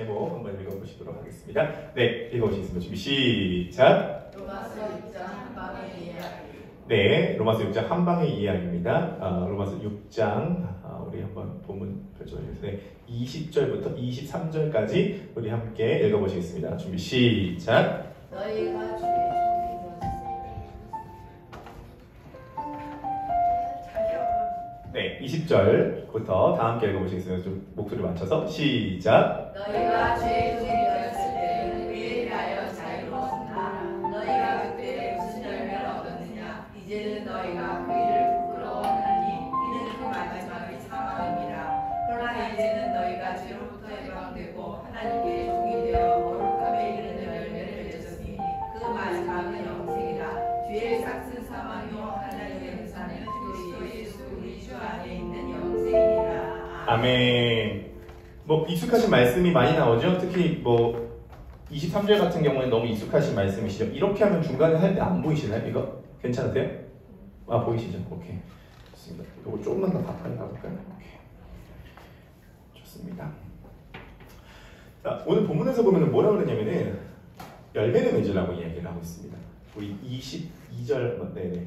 제목 한번 읽어보시도록 하겠습니다. 네, 읽어보시겠습니다. 준비 시작! 로마서 6장 한방의 이야기. 네, 로마서 6장 한방의 이야기입니다. 로마서 6장 우리 한번 본문 펼쳐주세요. 20절부터 23절까지 우리 함께 읽어보시겠습니다. 준비 시작! 너희가 주의 네, 20절부터 다 함께 읽어보시겠습니다. 좀 목소리 맞춰서 시작! 너희가 죄의 종이었을 때는 그에 대하여 자유로웠으나 너희가 그때 무슨 열매를 얻었느냐? 이제는 너희가 그 일을 부끄러워하니 이는 그 마지막의 사망입니다. 그러나 이제는 너희가 죄로부터 해방되고 하나님께 종이 되어 거룩함에 이르는 열매를 맺었으니 그 마지막은 영생이라. 죄의 삭은 사망이요 하나님의 은사는 그리스도 예수 우리 주 안에 있는 영생이니라. 아멘. 뭐 익숙하신 말씀이 많이 나오죠. 특히 뭐 23절 같은 경우는 너무 익숙하신 말씀이시죠. 이렇게 하면 중간에 할 때 안 보이시나요? 이거 괜찮으세요? 아, 보이시죠? 오케이. 좋습니다. 이거 조금만 더 가까이 가볼까요? 오케이. 좋습니다. 자, 오늘 본문에서 보면 뭐라고 그러냐면은 열매를 맺으라고 이야기를 하고 있습니다. 우리 22절 네네.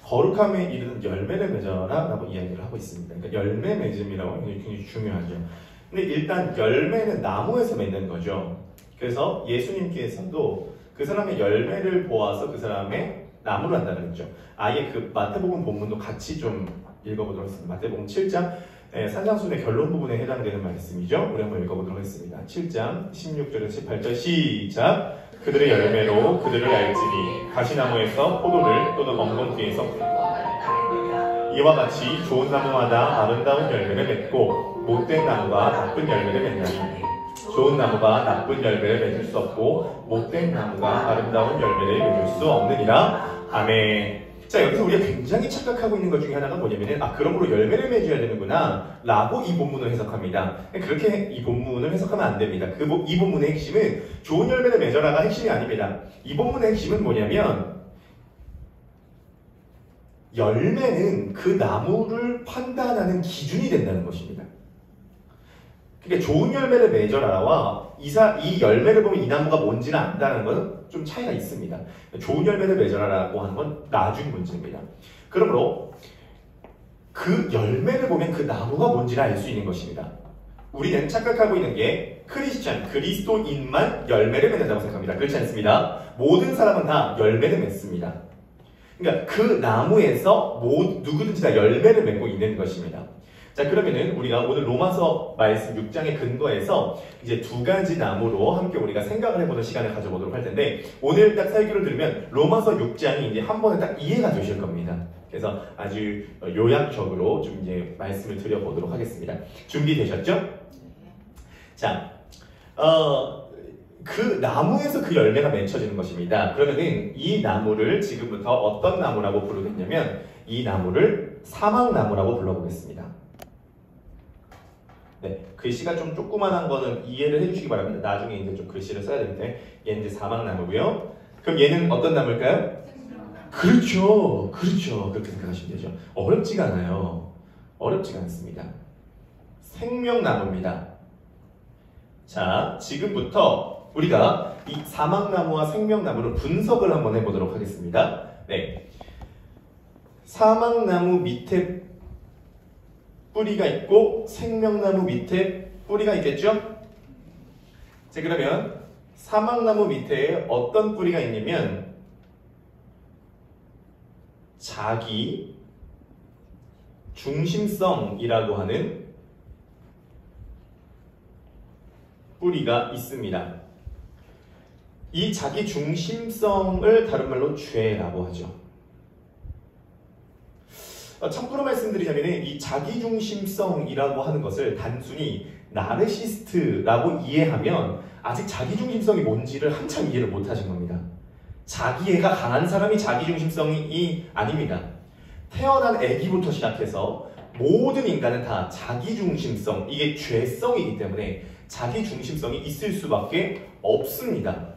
거룩함에 이르는 열매를 맺어라 라고 이야기를 하고 있습니다. 그러니까 열매 맺음이라고 굉장히 중요하죠. 근데 일단 열매는 나무에서 맺는 거죠. 그래서 예수님께서도 그 사람의 열매를 보아서 그 사람의 나무를 한다고 했죠. 아예 그 마태복음 본문도 같이 좀 읽어보도록 하겠습니다. 마태복음 7장 산상순의 결론 부분에 해당되는 말씀이죠. 우리 한번 읽어보도록 하겠습니다. 7장 16절에서 18절 시작! 그들의 열매로 그들을 알지니 가시나무에서 포도를 또는 엉겅퀴에서 이와 같이 좋은 나무마다 아름다운 열매를 맺고 못된 나무가 나쁜 열매를 맺나니 좋은 나무가 나쁜 열매를 맺을 수 없고 못된 나무가 아름다운 열매를 맺을 수 없느니라. 아멘. 자, 여기서 우리가 굉장히 착각하고 있는 것 중에 하나가 뭐냐면은 그러므로 열매를 맺어야 되는구나 라고 이 본문을 해석합니다. 그렇게 이 본문을 해석하면 안 됩니다. 이 본문의 핵심은 좋은 열매를 맺어라가 핵심이 아닙니다. 이 본문의 핵심은 뭐냐면 열매는 그 나무를 판단하는 기준이 된다는 것입니다. 그러니까 좋은 열매를 맺어라와 이 열매를 보면 이 나무가 뭔지는 안다는 것은 좀 차이가 있습니다. 좋은 열매를 맺어라라고 하는 건 나중 문제입니다. 그러므로 그 열매를 보면 그 나무가 뭔지를 알 수 있는 것입니다. 우리는 착각하고 있는 게 그리스도인만 열매를 맺는다고 생각합니다. 그렇지 않습니다. 모든 사람은 다 열매를 맺습니다. 그러니까 그 나무에서 누구든지 다 열매를 맺고 있는 것입니다. 자, 그러면은 우리가 오늘 로마서 말씀 6장의 근거에서 이제 두 가지 나무로 함께 우리가 생각을 해보는 시간을 가져보도록 할 텐데, 오늘 딱 설교를 들으면 로마서 6장이 이제 한 번에 딱 이해가 되실 겁니다. 그래서 아주 요약적으로 좀 이제 말씀을 드려보도록 하겠습니다. 준비되셨죠? 자, 그 나무에서 그 열매가 맺혀지는 것입니다. 그러면은 이 나무를 지금부터 어떤 나무라고 부르겠냐면 이 나무를 사망나무라고 불러보겠습니다. 네, 글씨가 좀 조그만한 거는 이해를 해주시기 바랍니다. 나중에 이제 좀 글씨를 써야 되는데 얘는 이제 사망나무고요. 그럼 얘는 어떤 나무일까요? 그렇죠, 그렇죠. 그렇게 생각하시면 되죠. 어렵지가 않아요. 어렵지가 않습니다. 생명나무입니다. 자, 지금부터 우리가 이 사망나무와 생명나무를 분석을 한번 해보도록 하겠습니다. 네, 사망나무 밑에 뿌리가 있고 생명나무 밑에 뿌리가 있겠죠? 자, 그러면 사망나무 밑에 어떤 뿌리가 있냐면 자기 중심성이라고 하는 뿌리가 있습니다. 이 자기 중심성을 다른 말로 죄라고 하죠. 참고로 말씀드리자면 이 자기중심성이라고 하는 것을 단순히 나르시스트라고 이해하면 아직 자기중심성이 뭔지를 한참 이해를 못하신 겁니다. 자기애가 강한 사람이 자기중심성이 아닙니다. 태어난 아기부터 시작해서 모든 인간은 다 자기중심성, 이게 죄성이기 때문에 자기중심성이 있을 수밖에 없습니다.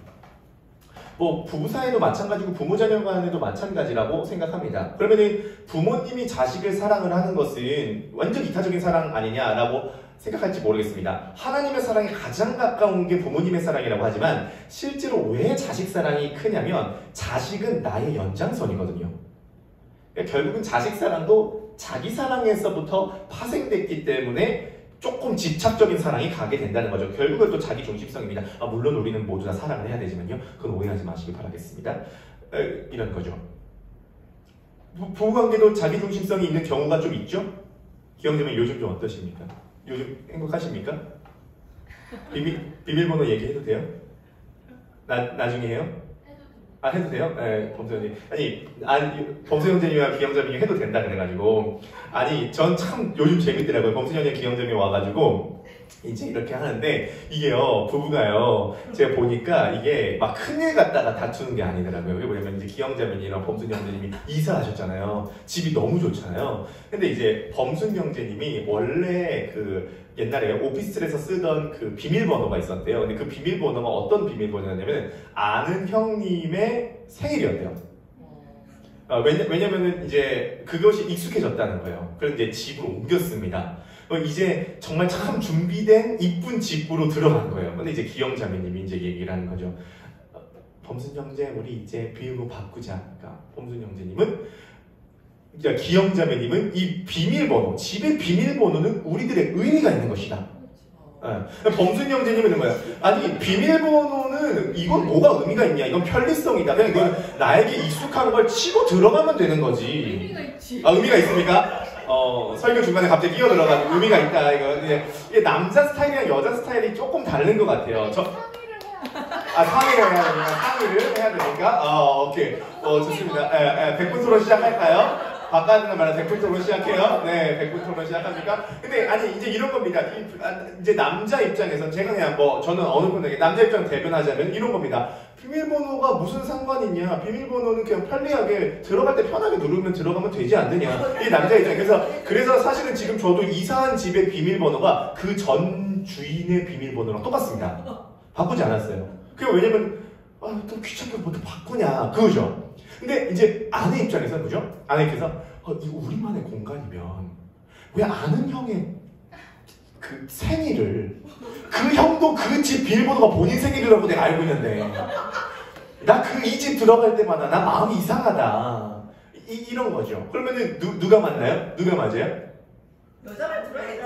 뭐 부부 사이도 마찬가지고 부모 자녀 간에도 마찬가지라고 생각합니다. 그러면은 부모님이 자식을 사랑을 하는 것은 완전 이타적인 사랑 아니냐라고 생각할지 모르겠습니다. 하나님의 사랑이 가장 가까운 게 부모님의 사랑이라고 하지만 실제로 왜 자식 사랑이 크냐면 자식은 나의 연장선이거든요. 그러니까 결국은 자식 사랑도 자기 사랑에서부터 파생됐기 때문에 조금 집착적인 사랑이 가게 된다는 거죠. 결국은 또 자기 중심성입니다. 물론 우리는 모두 다 사랑을 해야 되지만요. 그건 오해하지 마시기 바라겠습니다. 이런 거죠. 부부관계도 자기 중심성이 있는 경우가 좀 있죠? 기영님은 요즘 좀 어떠십니까? 요즘 행복하십니까? 비밀번호 얘기해도 돼요? 나중에 해요? 해도 돼요? 네, 범수 형님. 범수 형제님이랑 기영자님이 해도 된다 그래가지고. 전 참 요즘 재밌더라고요. 범수 형님, 기영자님이 와가지고. 이제 이렇게 하는데, 이게요, 부부가요, 제가 보니까 이게 막 큰일 갖다가 다투는 게 아니더라고요. 왜 뭐냐면 이제 기영자님이랑 범순 형제님이 이사하셨잖아요. 집이 너무 좋잖아요. 근데 이제 범순 형제님이 원래 옛날에 오피스텔에서 쓰던 그 비밀번호가 있었대요. 근데 그 비밀번호가 어떤 비밀번호였냐면 아는 형님의 생일이었대요. 왜냐면은 이제 그것이 익숙해졌다는 거예요. 그래서 이제 집으로 옮겼습니다. 이제 정말 참 준비된 이쁜 집으로 들어간 거예요. 근데 이제 기영자매님이 이제 얘기를 하는 거죠. 범순 형제, 우리 이제 비밀번호 바꾸자. 그러니까 범순 형제님은, 그러니까 기영자매님은 이 비밀번호, 집의 비밀번호는 우리들의 의미가 있는 것이다. 범순 형제님은 이런 거야. 비밀번호는 이건 뭐가 의미가 있냐? 이건 편리성이다. 그냥 이건 나에게 익숙한 걸 치고 들어가면 되는 거지. 의미가 있지. 의미가 있습니까? 설교 중간에 갑자기 끼어들어가지고 의미가 있다. 이게 남자 스타일이랑 여자 스타일이 조금 다른 것 같아요. 상의를 해야 되니까. 상의를 해야 되니까. 오케이. 좋습니다. 백분 토론 시작할까요? 바깥에는 말하는 백분 토론 시작해요. 네, 백분 토론 시작합니까? 근데 이제 이런 겁니다. 이제 남자 입장에서 제가 그냥 저는 어느 분에게 남자 입장 대변하자면 이런 겁니다. 비밀번호가 무슨 상관 있냐? 비밀번호는 그냥 편리하게 들어갈 때 편하게 누르면 들어가면 되지 않느냐? 이게 남자 입장에서. 그래서 사실은 지금 저도 이사한 집의 비밀번호가 그 전 주인의 비밀번호랑 똑같습니다. 바꾸지 않았어요. 그게 왜냐면 또 귀찮게 뭐 또 바꾸냐 그거죠. 근데 이제 아내 입장에서 그죠? 아내께서 이거 우리만의 공간이면 왜 아는 형의 그 생일을 그 형도 그 집 비밀번호가 본인 생일이라고 내가 알고 있는데 나 이 집 들어갈 때마다 나 마음이 이상하다. 이런 거죠. 그러면은 누가 맞나요? 누가 맞아요? 여자만 들어야지.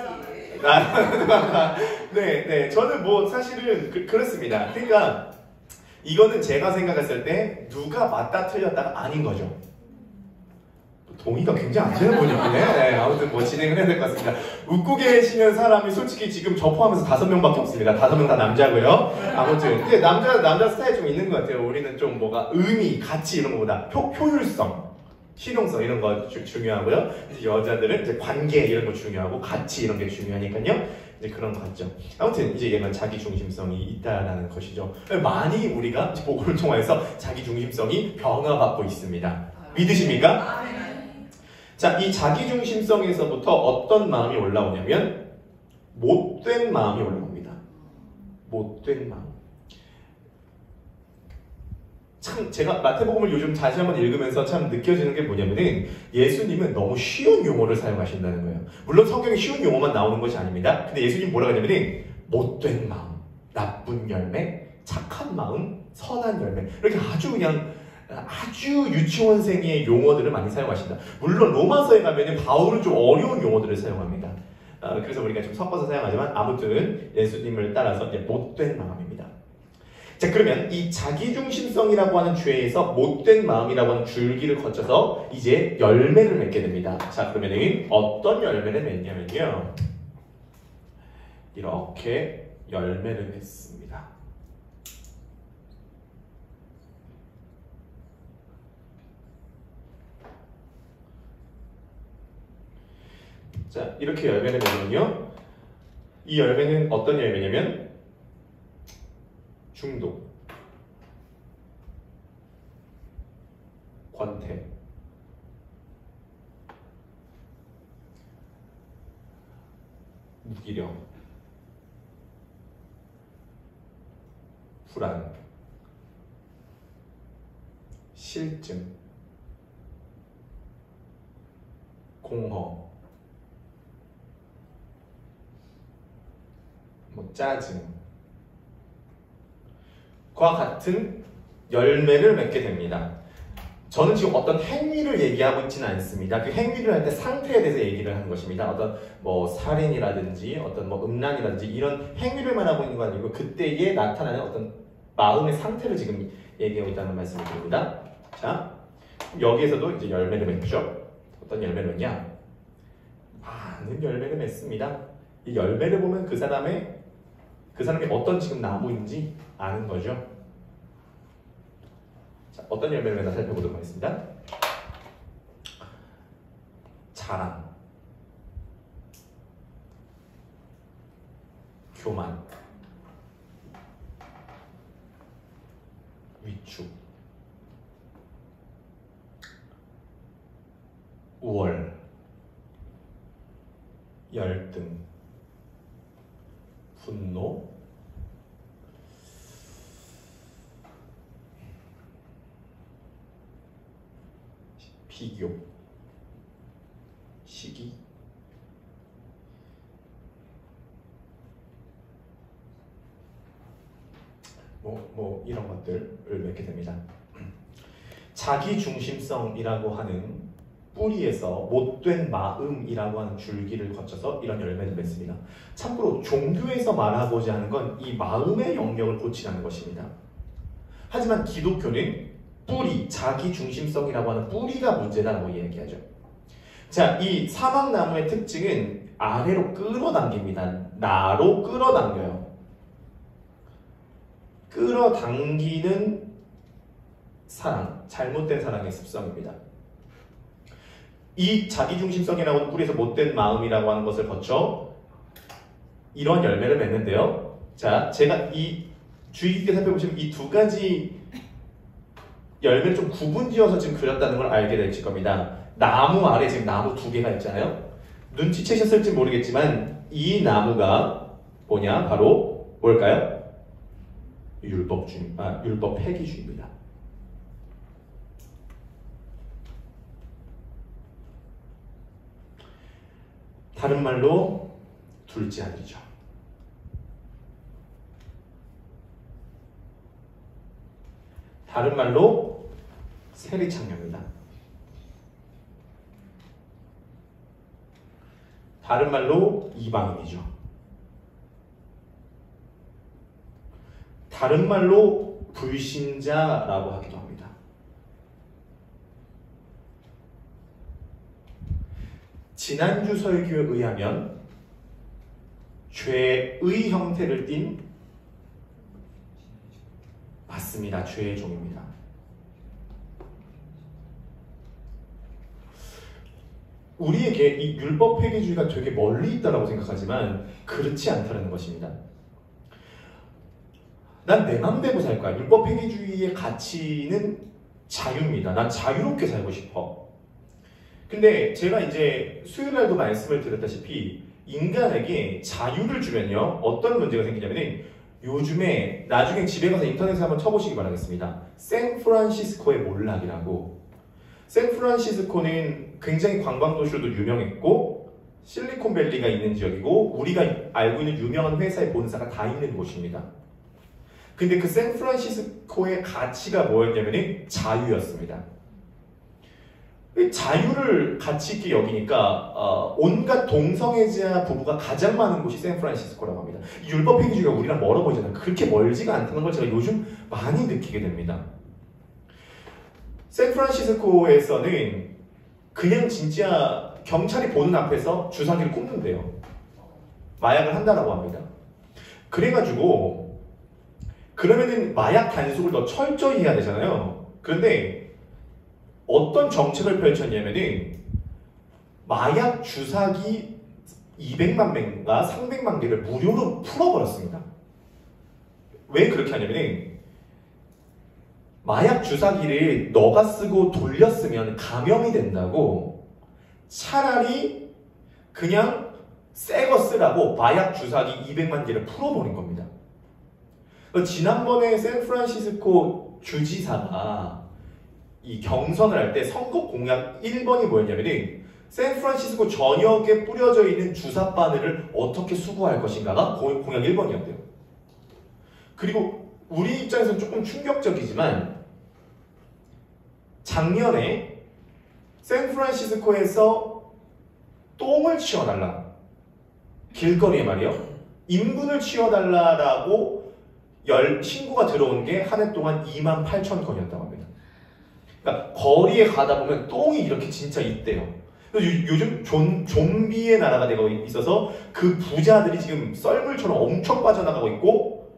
네. 저는 사실은 그렇습니다. 그러니까 이거는 제가 생각했을 때 누가 맞다 틀렸다가 아닌 거죠. 동의가 굉장히 안 되는 분이네. 네, 아무튼 진행을 해야 될 것 같습니다. 웃고 계시는 사람이 솔직히 지금 저 포함해서 5명밖에 없습니다. 5명 다 남자고요. 아무튼 근데 남자 스타일 좀 있는 것 같아요. 우리는 좀 의미, 가치 이런 거보다 효율성, 실용성 이런 거 중요하고요. 이제 여자들은 이제 관계 이런 거 중요하고 가치 이런 게 중요하니까요. 이제 그런 거 같죠. 아무튼 이제 얘는 자기 중심성이 있다라는 것이죠. 많이 우리가 복음을 통해서 자기 중심성이 변화받고 있습니다. 믿으십니까? 자, 이 자기 중심성에서부터 어떤 마음이 올라오냐면 못된 마음이 올라옵니다. 못된 마음. 참 제가 마태복음을 요즘 다시 한번 읽으면서 참 느껴지는 게 뭐냐면은 예수님은 너무 쉬운 용어를 사용하신다는 거예요. 물론 성경에 쉬운 용어만 나오는 것이 아닙니다. 근데 예수님 뭐라고 하냐면은 못된 마음, 나쁜 열매, 착한 마음, 선한 열매 이렇게 아주 유치원생의 용어들을 많이 사용하신다. 물론 로마서에 가면은 바울은 좀 어려운 용어들을 사용합니다. 그래서 우리가 좀 섞어서 사용하지만 아무튼 예수님을 따라서 이제 못된 마음입니다. 자, 그러면 이 자기중심성이라고 하는 죄에서 못된 마음이라고 하는 줄기를 거쳐서 이제 열매를 맺게 됩니다. 자, 그러면 어떤 열매를 맺냐면요. 이렇게 열매를 맺습니다. 자, 이렇게 열매를 맺으면요. 이 열매는 어떤 열매냐면 중독, 권태, 무기력, 불안, 실증, 공허, 짜증과 같은 열매를 맺게 됩니다. 저는 지금 어떤 행위를 얘기하고 있지는 않습니다. 그 행위를 할 때 상태에 대해서 얘기를 하는 것입니다. 어떤 뭐 살인이라든지 어떤 뭐 음란이라든지 이런 행위를 말하고 있는 거 아니고 그때에 나타나는 어떤 마음의 상태를 지금 얘기하고 있다는 말씀을 드립니다. 자, 여기에서도 이제 열매를 맺죠. 어떤 열매를 맺냐? 많은 열매를 맺습니다. 이 열매를 보면 그 사람이 어떤 지금 나무인지 아는 거죠. 자, 어떤 열매를 맺나 살펴보도록 하겠습니다. 자랑, 교만, 위축, 우월, 열등, 분노, 비교, 시기, 이런 것들을 맺게 됩니다. 자기중심성이라고 하는 뿌리에서 못된 마음이라고 하는 줄기를 거쳐서 이런 열매를 맺습니다. 참고로 종교에서 말하고자 하는 건 이 마음의 영역을 고치라는 것입니다. 하지만 기독교는 뿌리, 자기중심성이라고 하는 뿌리가 문제다라고 이야기하죠. 자, 이 사막나무의 특징은 아래로 끌어당깁니다. 나로 끌어당겨요. 끌어당기는 사랑, 잘못된 사랑의 습성입니다. 이 자기중심성이라고 하는 뿌리에서 못된 마음이라고 하는 것을 거쳐 이런 열매를 맺는데요. 자, 제가 이 주의 깊게 살펴보시면 이 두 가지 열매를 좀 구분지어서 지금 그렸다는 걸 알게 되실 겁니다. 나무 아래 지금 나무 두 개가 있잖아요. 눈치채셨을지 모르겠지만 이 나무가 뭐냐? 바로 뭘까요? 율법 폐기주의입니다. 다른 말로 둘째 아들이죠. 다른 말로 세리창녀입니다. 다른 말로 이방인이죠. 다른 말로 불신자라고 하기도 합니다. 지난주 설교에 의하면 죄의 형태를 띤 맞습니다. 죄의 종입니다. 우리에게 이 율법 폐기주의가 되게 멀리 있다고 생각하지만 그렇지 않다는 것입니다. 난 내 맘대로 살 거야. 율법 폐기주의의 가치는 자유입니다. 난 자유롭게 살고 싶어. 근데 제가 이제 수요일날도 말씀을 드렸다시피 인간에게 자유를 주면요 어떤 문제가 생기냐면 요즘에 나중에 집에 가서 인터넷에 한번 쳐보시기 바라겠습니다. 샌프란시스코의 몰락이라고. 샌프란시스코는 굉장히 관광도시로도 유명했고 실리콘밸리가 있는 지역이고 우리가 알고 있는 유명한 회사의 본사가 다 있는 곳입니다. 근데 그 샌프란시스코의 가치가 뭐였냐면 자유였습니다. 자유를 가치 있게 여기니까 온갖 동성애자 부부가 가장 많은 곳이 샌프란시스코라고 합니다. 율법 폐기주의가 우리랑 멀어 보이잖아요. 그렇게 멀지가 않다는 걸 제가 요즘 많이 느끼게 됩니다. 샌프란시스코에서는 그냥 진짜 경찰이 보는 앞에서 주사기를 꼽는데요. 마약을 한다라고 합니다. 그래가지고 그러면은 마약 단속을 더 철저히 해야 되잖아요. 그런데 어떤 정책을 펼쳤냐면은 마약 주사기 200만 명과 300만 개를 무료로 풀어버렸습니다. 왜 그렇게 하냐면은 마약 주사기를 너가 쓰고 돌렸으면 감염이 된다고 차라리 그냥 새 거 쓰라고 마약 주사기 200만 개를 풀어버린 겁니다. 지난번에 샌프란시스코 주지사가 이 경선을 할 때 선거 공약 1번이 뭐였냐면 샌프란시스코 전역에 뿌려져 있는 주사 바늘을 어떻게 수거할 것인가가 공약 1번이었대요. 그리고 우리 입장에서는 조금 충격적이지만 작년에 샌프란시스코에서 똥을 치워달라. 길거리에 말이요. 인분을 치워달라라고 신고가 들어온 게 한 해 동안 28,000건이었다고 합니다. 그러니까 거리에 가다 보면 똥이 이렇게 진짜 있대요. 요즘 좀비의 나라가 되고 있어서 그 부자들이 지금 썰물처럼 엄청 빠져나가고 있고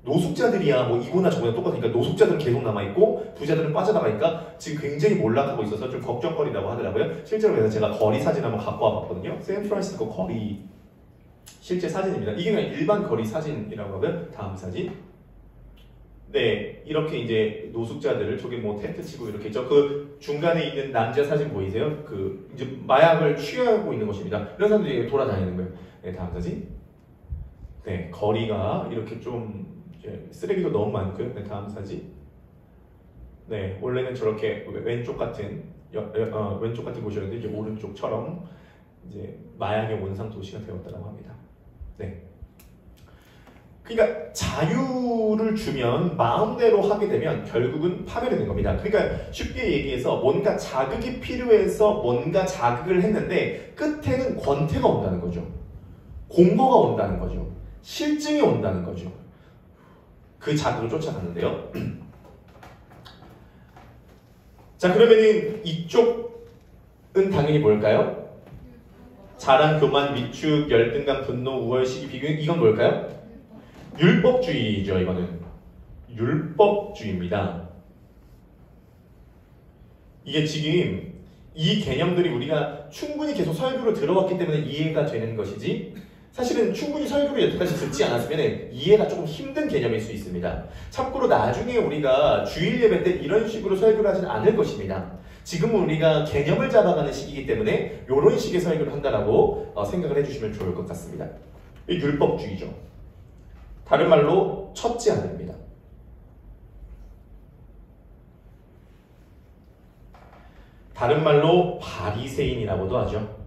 노숙자들이야 뭐 이거나 저거나 똑같으니까 노숙자들은 계속 남아있고 부자들은 빠져나가니까 지금 굉장히 몰락하고 있어서 좀 걱정거리라고 하더라고요. 실제로 그래서 제가 거리 사진 한번 갖고 와봤거든요. 샌프란시스코 거리 실제 사진입니다. 이게 그냥 일반 거리 사진이라고 하고요. 다음 사진. 네, 이렇게 이제 노숙자들을 저기 뭐 텐트 치고 이렇게 있죠. 그 중간에 있는 남자 사진 보이세요? 그 이제 마약을 취하고 있는 것입니다. 이런 사람들이 돌아다니는 거예요. 네, 다음 사진. 네, 거리가 이렇게 좀 이제 쓰레기도 너무 많고요. 네, 다음 사진. 네, 원래는 저렇게 왼쪽 같은 곳이었는데 이제 오른쪽처럼 이제 마약의 원상 도시가 되었다고 합니다. 네. 그러니까 자유를 주면 마음대로 하게 되면 결국은 파멸이 겁니다. 그러니까 쉽게 얘기해서 뭔가 자극이 필요해서 뭔가 자극을 했는데 끝에는 권태가 온다는 거죠. 공허가 온다는 거죠. 실증이 온다는 거죠. 그 자극을 쫓아가는데요. 자, 그러면은 이쪽은 당연히 뭘까요? 자랑, 교만, 위축, 열등감, 분노, 우월, 시기, 비교. 이건 뭘까요? 율법주의죠. 이거는 율법주의입니다. 이게 지금 이 개념들이 우리가 충분히 계속 설교로 들어왔기 때문에 이해가 되는 것이지 사실은 충분히 설교를 여태까지 듣지 않았으면 이해가 조금 힘든 개념일 수 있습니다. 참고로 나중에 우리가 주일 예배 때 이런 식으로 설교를 하지는 않을 것입니다. 지금은 우리가 개념을 잡아가는 시기이기 때문에 이런 식의 설교를 한다라고 생각을 해주시면 좋을 것 같습니다. 이 율법주의죠. 다른 말로 첫째 아들입니다. 다른 말로 바리새인이라고도 하죠.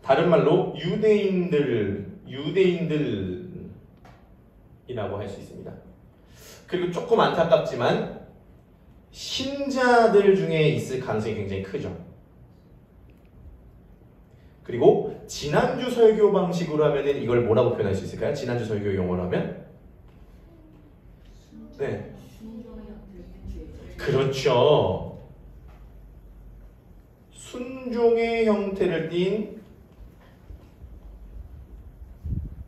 다른 말로 유대인들이라고 할 수 있습니다. 그리고 조금 안타깝지만 신자들 중에 있을 가능성이 굉장히 크죠. 그리고 지난주 설교 방식으로 하면은 이걸 뭐라고 표현할 수 있을까요? 지난주 설교 용어로 하면? 네. 그렇죠. 순종의 형태를 띤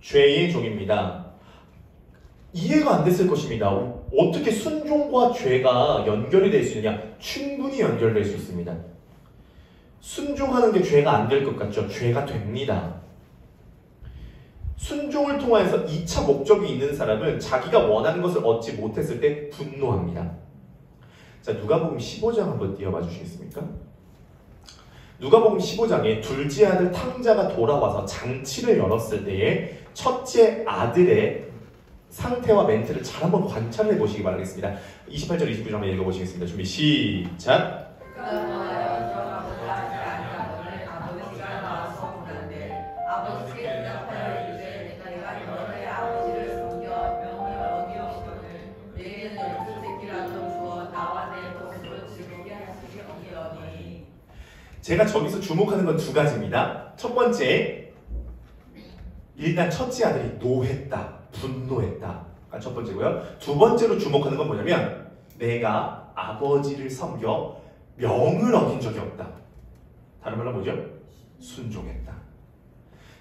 죄의 종입니다. 이해가 안 됐을 것입니다. 어떻게 순종과 죄가 연결이 될 수 있느냐? 충분히 연결될 수 있습니다. 순종하는 게 죄가 안 될 것 같죠? 죄가 됩니다. 순종을 통해서 2차 목적이 있는 사람은 자기가 원하는 것을 얻지 못했을 때 분노합니다. 자, 누가복음 15장 한번 띄워봐 주시겠습니까? 누가복음 15장에 둘째 아들 탕자가 돌아와서 장치를 열었을 때에 첫째 아들의 상태와 멘트를 잘 한번 관찰해 보시기 바라겠습니다. 28절 29절 한번 읽어보시겠습니다. 준비 시작! 제가 저기서 주목하는 건 두 가지입니다. 첫 번째, 일단 첫째 아들이 노했다, 분노했다. 첫 번째고요. 두 번째로 주목하는 건 뭐냐면 내가 아버지를 섬겨 명을 어긴 적이 없다. 다른 말로 뭐죠? 순종했다.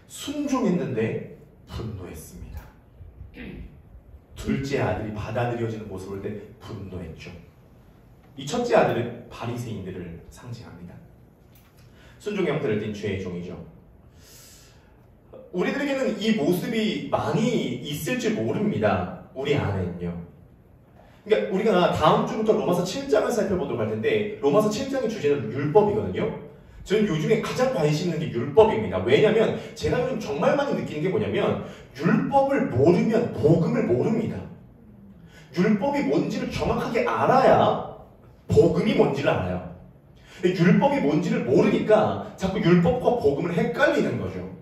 순종했는데 분노했습니다. 둘째 아들이 받아들여지는 모습을 볼 때 분노했죠. 이 첫째 아들은 바리새인들을 상징합니다. 순종의 형태를 띤 죄의 종이죠. 우리들에게는 이 모습이 많이 있을 줄 모릅니다. 우리 안에는요. 그러니까 우리가 다음 주부터 로마서 7장을 살펴보도록 할 텐데 로마서 7장의 주제는 율법이거든요. 저는 요즘에 가장 관심 있는 게 율법입니다. 왜냐하면 제가 요즘 정말 많이 느끼는 게 뭐냐면 율법을 모르면 복음을 모릅니다. 율법이 뭔지를 정확하게 알아야 복음이 뭔지를 알아요. 근데 율법이 뭔지를 모르니까 자꾸 율법과 복음을 헷갈리는 거죠.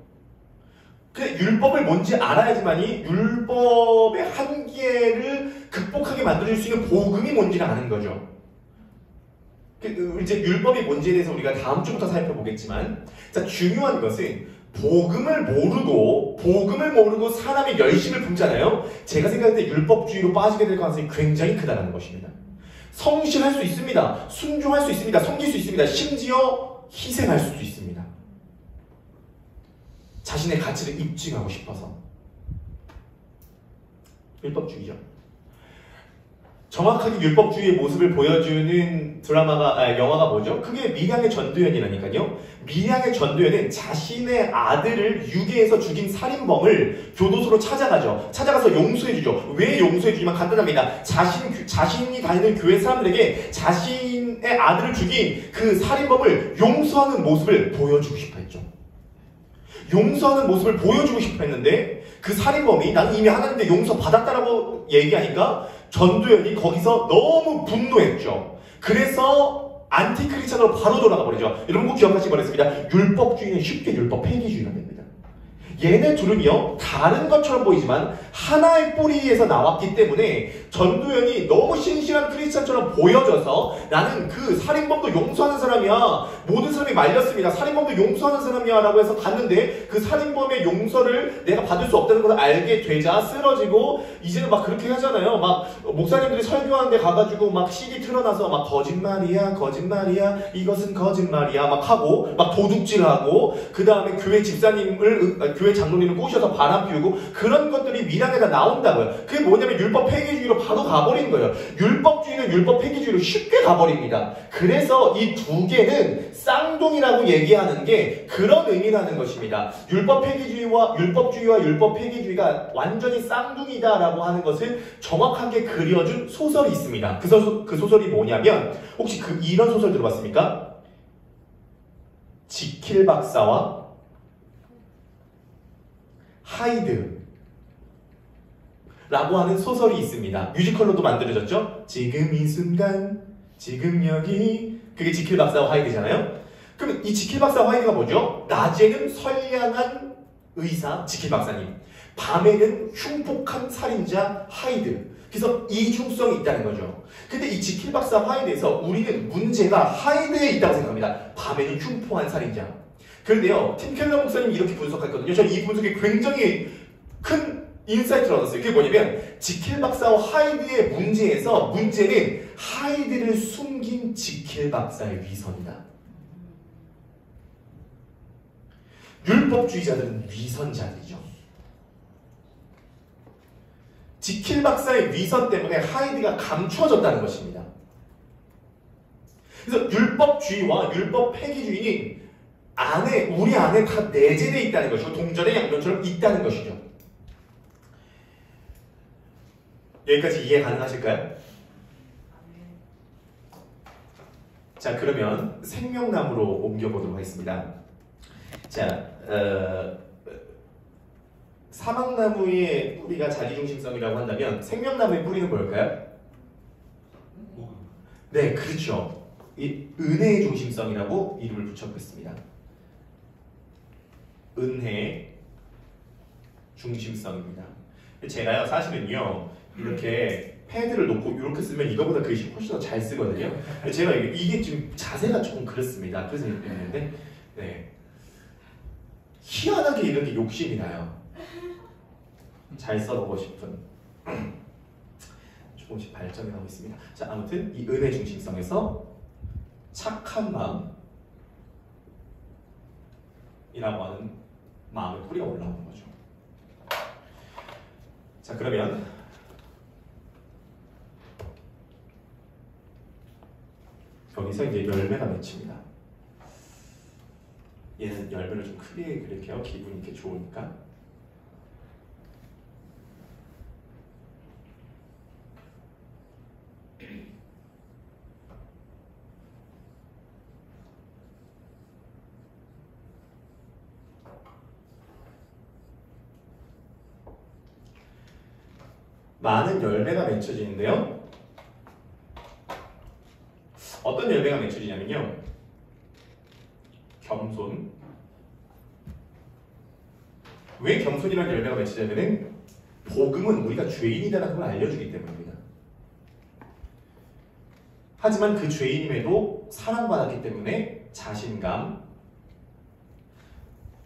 근데 율법을 뭔지 알아야지만이 율법의 한계를 극복하게 만들어줄 수 있는 복음이 뭔지를 아는 거죠. 이제 율법이 뭔지에 대해서 우리가 다음 주부터 살펴보겠지만, 자, 중요한 것은 복음을 모르고 사람이 열심을 품잖아요. 제가 생각할 때 율법주의로 빠지게 될 가능성이 굉장히 크다는 것입니다. 성실할 수 있습니다. 순종할 수 있습니다. 섬길 수 있습니다. 심지어 희생할 수도 있습니다. 자신의 가치를 입증하고 싶어서. 율법주의죠. 정확하게 율법주의의 모습을 보여주는 영화가 뭐죠? 그게 밀양의 전도연이라니까요. 밀양의 전도연은 자신의 아들을 유괴해서 죽인 살인범을 교도소로 찾아가죠. 찾아가서 용서해주죠. 왜 용서해주지만 간단합니다. 자신이 다니는 교회 사람들에게 자신의 아들을 죽인 그 살인범을 용서하는 모습을 보여주고 싶어 했죠. 용서하는 모습을 보여주고 싶어 했는데 그 살인범이 나는 이미 하나님께 용서받았다라고 얘기하니까 전도연이 거기서 너무 분노했죠. 그래서 안티크리스천으로 바로 돌아가 버리죠. 여러분 꼭 기억하시기 바랍니다. 율법주의는 쉽게 율법 폐기주의가 됩니다. 얘네 둘은요 다른 것처럼 보이지만 하나의 뿌리에서 나왔기 때문에 전도연이 너무 신실한 크리스천처럼 보여져서 나는 그 살인범도 용서하는 사람이야, 모든 사람이 말렸습니다, 살인범도 용서하는 사람이야 라고 해서 갔는데 그 살인범의 용서를 내가 받을 수 없다는 걸 알게 되자 쓰러지고, 이제는 막 그렇게 하잖아요. 막 목사님들이 설교하는데 가가지고 막 CD 틀어놔서 막 거짓말이야 이것은 거짓말이야 막 하고 막 도둑질하고, 그 다음에 교회 집사님을 교회 장로님을 꼬셔서 바람 피우고, 그런 것들이 밀양에다 나온다고요. 그게 뭐냐면 율법 폐기주의로 바로 가버린 거예요. 율법주의는 율법 폐기주의로 쉽게 가버립니다. 그래서 이 두 개는 쌍둥이라고 얘기하는 게 그런 의미라는 것입니다. 율법 폐기주의와 율법 폐기주의가 완전히 쌍둥이다라고 하는 것을 정확하게 그려준 소설이 있습니다. 그 소설이 뭐냐면, 혹시 이런 소설 들어봤습니까? 지킬 박사와 하이드 라고 하는 소설이 있습니다. 뮤지컬로도 만들어졌죠? 지금 이 순간, 지금 여기. 그게 지킬 박사와 하이드잖아요? 그럼 이 지킬 박사와 하이드가 뭐죠? 낮에는 선량한 의사, 지킬 박사님. 밤에는 흉폭한 살인자, 하이드. 그래서 이중성이 있다는 거죠. 근데 이 지킬 박사와 하이드에서 우리는 문제가 하이드에 있다고 생각합니다. 밤에는 흉폭한 살인자. 그런데요, 팀 켈러 목사님이 이렇게 분석했거든요. 저는 이 분석이 굉장히 큰 인사이트를 얻었어요. 그게 뭐냐면, 지킬 박사와 하이드의 문제는 하이드를 숨긴 지킬 박사의 위선이다. 율법주의자들은 위선자들이죠. 지킬 박사의 위선 때문에 하이드가 감춰졌다는 것입니다. 그래서 율법주의와 율법 폐기주의는 우리 안에 다 내재되어 있다는 것이고, 동전의 양면처럼 있다는 것이죠. 여기까지 이해 가능하실까요? 자, 그러면 생명나무로 옮겨보도록 하겠습니다. 자, 사막나무의 뿌리가 자기중심성이라고 한다면 생명나무의 뿌리는 뭘까요? 네, 그렇죠. 이 은혜의 중심성이라고 이름을 붙여보겠습니다. 은혜의 중심성입니다. 제가요, 사실은요, 이렇게 패드를 놓고 이렇게 쓰면 이거보다 글씨 훨씬 더 잘 쓰거든요. 제가 이게 지금 자세가 조금 그렇습니다. 그래서 이렇게 했는데, 네. 희한하게 이렇게 욕심이 나요. 잘 써보고 싶은. 조금씩 발전해 가고 있습니다. 자, 아무튼 이 은혜 중심성에서 착한 마음이라고 하는 마음의 뿌리가 올라오는 거죠. 자, 그러면 여기서 이제 열매가 맺힙니다. 얘는 열매를 좀 크게 그릴게요. 기분이 이렇게 좋으니까. 많은 열매가 맺혀지는데요. 어떤 열매가 맺혀지냐면요. 겸손. 왜 겸손이라는 열매가 맺히냐면은 복음은 우리가 죄인이라는 걸 알려주기 때문입니다. 하지만 그 죄인임에도 사랑받았기 때문에 자신감.